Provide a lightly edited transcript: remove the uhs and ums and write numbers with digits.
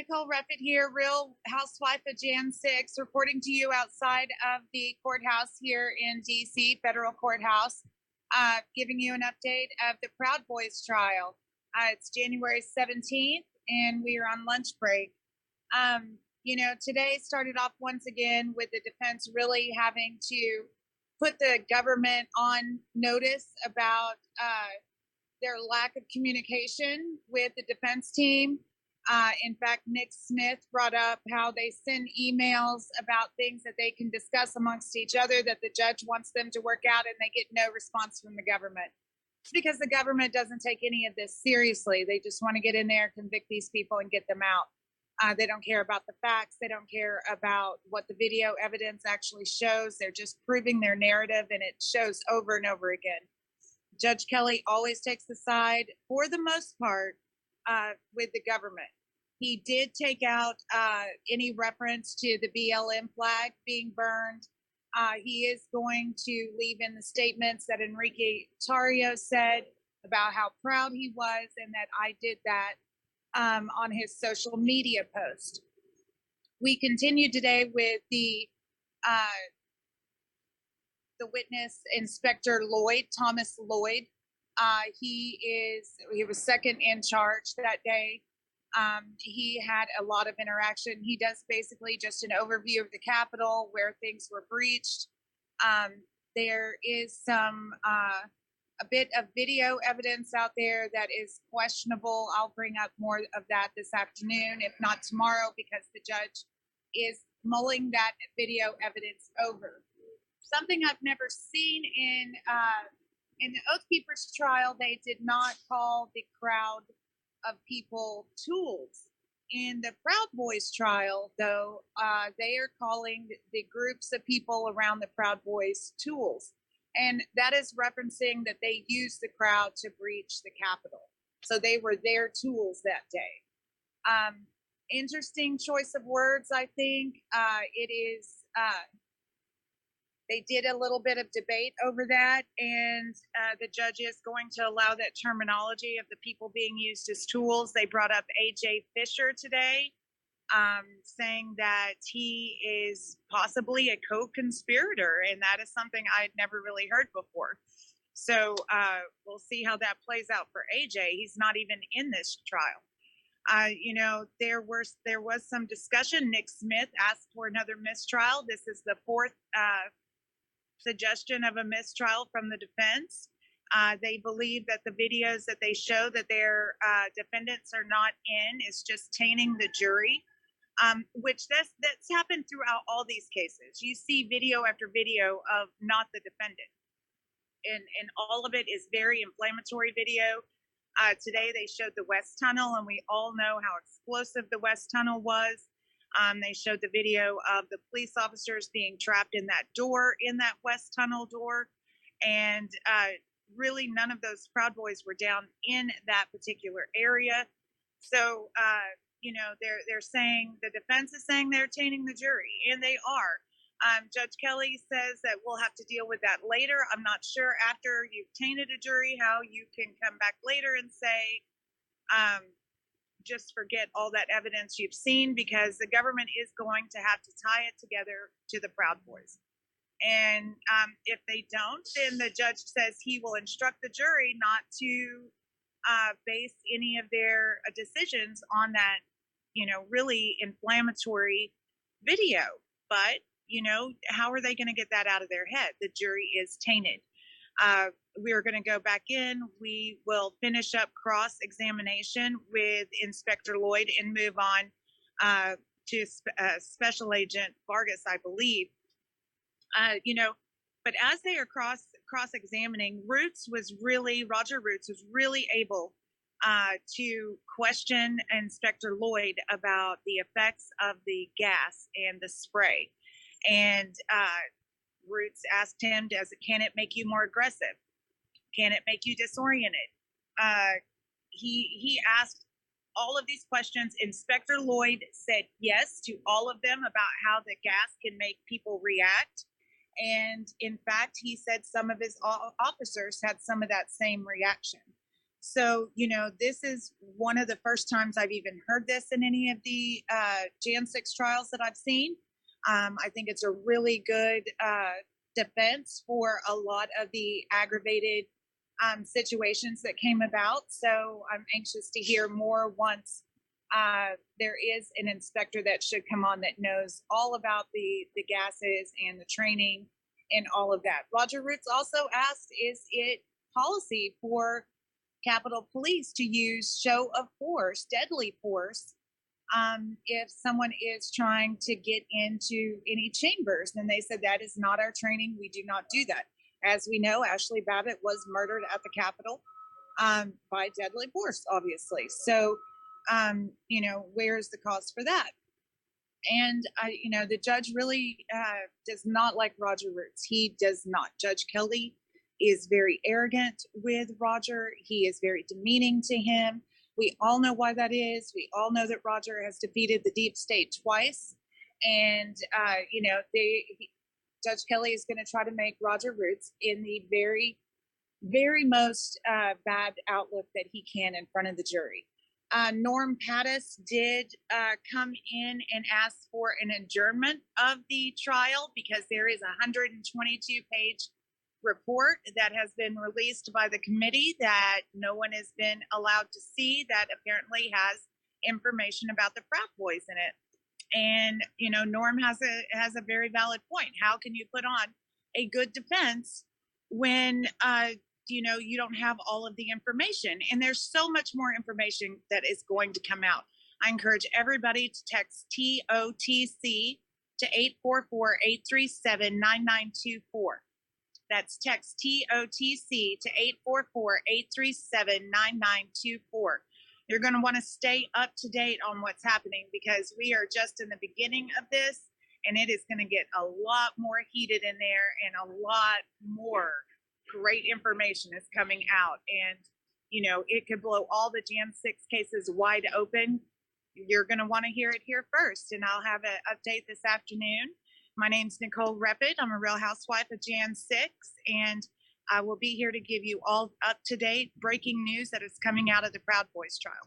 Nicole Ruffett here, Real Housewife of Jan 6, reporting to you outside of the courthouse here in DC, federal courthouse, giving you an update of the Proud Boys trial. It's January 17th, and we are on lunch break. Today started off once again with the defense really having to put the government on notice about their lack of communication with the defense team. In fact, Nick Smith brought up how they send emails about things that they can discuss amongst each other that the judge wants them to work out, and they get no response from the government. It's because the government doesn't take any of this seriously. They just want to get in there, convict these people, and get them out. They don't care about the facts. They don't care about what the video evidence actually shows. They're just proving their narrative, and it shows over and over again. Judge Kelly always takes the side, for the most part, with the government. He did take out any reference to the BLM flag being burned. He is going to leave in the statements that Enrique Tarrio said about how proud he was and that I did that on his social media post. We continue today with the witness, Inspector Lloyd, Thomas Lloyd. He was second in charge that day. He had a lot of interaction. He does basically just an overview of the Capitol, where things were breached. There is a bit of video evidence out there that is questionable. I'll bring up more of that this afternoon, if not tomorrow, because the judge is mulling that video evidence over. Something I've never seen in the Oath Keepers trial, they did not call the crowd of people tools. In the Proud Boys trial, though, they are calling the groups of people around the Proud Boys tools. And that is referencing that they used the crowd to breach the Capitol. So they were their tools that day. Interesting choice of words, I think. It is... They did a little bit of debate over that, and the judge is going to allow that terminology of the people being used as tools. They brought up A.J. Fisher today, saying that he is possibly a co-conspirator, and that is something I had never really heard before. So we'll see how that plays out for A.J. He's not even in this trial. There was some discussion. Nick Smith asked for another mistrial. This is the fourth suggestion of a mistrial from the defense. They believe that the videos that they show that their defendants are not in is just tainting the jury, which that's happened throughout all these cases. You see video after video of not the defendant, and all of it is very inflammatory video. Today they showed the West Tunnel, and we all know how explosive the West Tunnel was. They showed the video of the police officers being trapped in that door, in that West Tunnel door. And really none of those Proud Boys were down in that particular area. So, they're saying, the defense is saying they're tainting the jury, and they are. Judge Kelly says that we'll have to deal with that later. I'm not sure after you've tainted a jury how you can come back later and say, just forget all that evidence you've seen, because the government is going to have to tie it together to the Proud Boys. And if they don't, then the judge says he will instruct the jury not to base any of their decisions on that, really inflammatory video. But, how are they going to get that out of their head? The jury is tainted. We are going to go back in. We will finish up cross-examination with Inspector Lloyd and move on to Special Agent Vargas, I believe. But as they are cross-examining, Roger Roots was really able to question Inspector Lloyd about the effects of the gas and the spray. And Roots asked him, can it make you more aggressive? Can it make you disoriented? He asked all of these questions. Inspector Lloyd said yes to all of them about how the gas can make people react. And in fact, he said some of his officers had some of that same reaction. So, this is one of the first times I've even heard this in any of the Jan 6 trials that I've seen. I think it's a really good defense for a lot of the aggravated situations that came about. So I'm anxious to hear more once there is an inspector that should come on that knows all about the gases and the training and all of that. Roger Roots also asked, is it policy for Capitol Police to use show of force, deadly force, if someone is trying to get into any chambers? And they said that is not our training. We do not do that. As we know, Ashley Babbitt was murdered at the Capitol by deadly force, obviously. So, where's the cause for that? And the judge really does not like Roger Roots. He does not. Judge Kelly is very arrogant with Roger. He is very demeaning to him. We all know why that is. We all know that Roger has defeated the deep state twice. And, Judge Kelly is going to try to make Roger Roots in the very, very most bad outlook that he can in front of the jury. Norm Pattis did come in and ask for an adjournment of the trial because there is a 122-page report that has been released by the committee that no one has been allowed to see, that apparently has information about the frat boys in it. And Norm has a very valid point. How can you put on a good defense when you don't have all of the information? And there's so much more information that is going to come out. I encourage everybody to text TOTC to 844-837-9924. That's text TOTC to 844-837-9924. You're going to want to stay up to date on what's happening because we are just in the beginning of this, and it is going to get a lot more heated in there, and a lot more great information is coming out. And, it could blow all the Jan 6 cases wide open. You're going to want to hear it here first, and I'll have an update this afternoon. My name's Nicole Repid. I'm a Real Housewife of Jan 6, and I will be here to give you all up-to-date breaking news that is coming out of the Proud Boys trial.